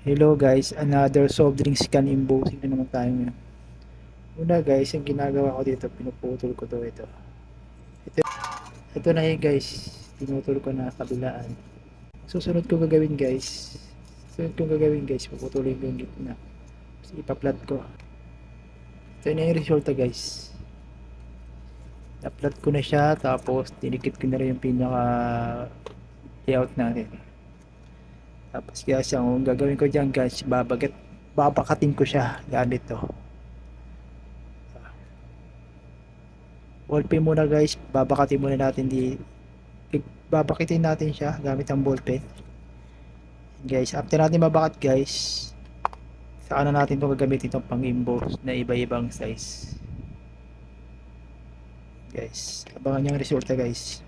Hello guys, another soft drinks can embossing na naman tayo ngayon. Una guys, yung ginagawa ko dito, pinuputol ko to ito. Ito, ito na yun guys, pinutol ko na kabilaan. Susunod ko gagawin guys, puputulin ko yung gitna. Tapos ipaplat ko. Ito na yung resulta guys. Naplat ko na siya, tapos tinikit ko na rin yung pinaka layout natin. Tapos guys, ang gagawin ko dyan guys, babakatin ko siya gamit to. Ballpen muna guys, babakatin muna natin babakitin natin siya gamit ang ballpen. Guys, after natin mabakat guys, saka na natin itong gagamitin itong pang-emboss na iba-ibang size. Guys, abangan yung resulta guys.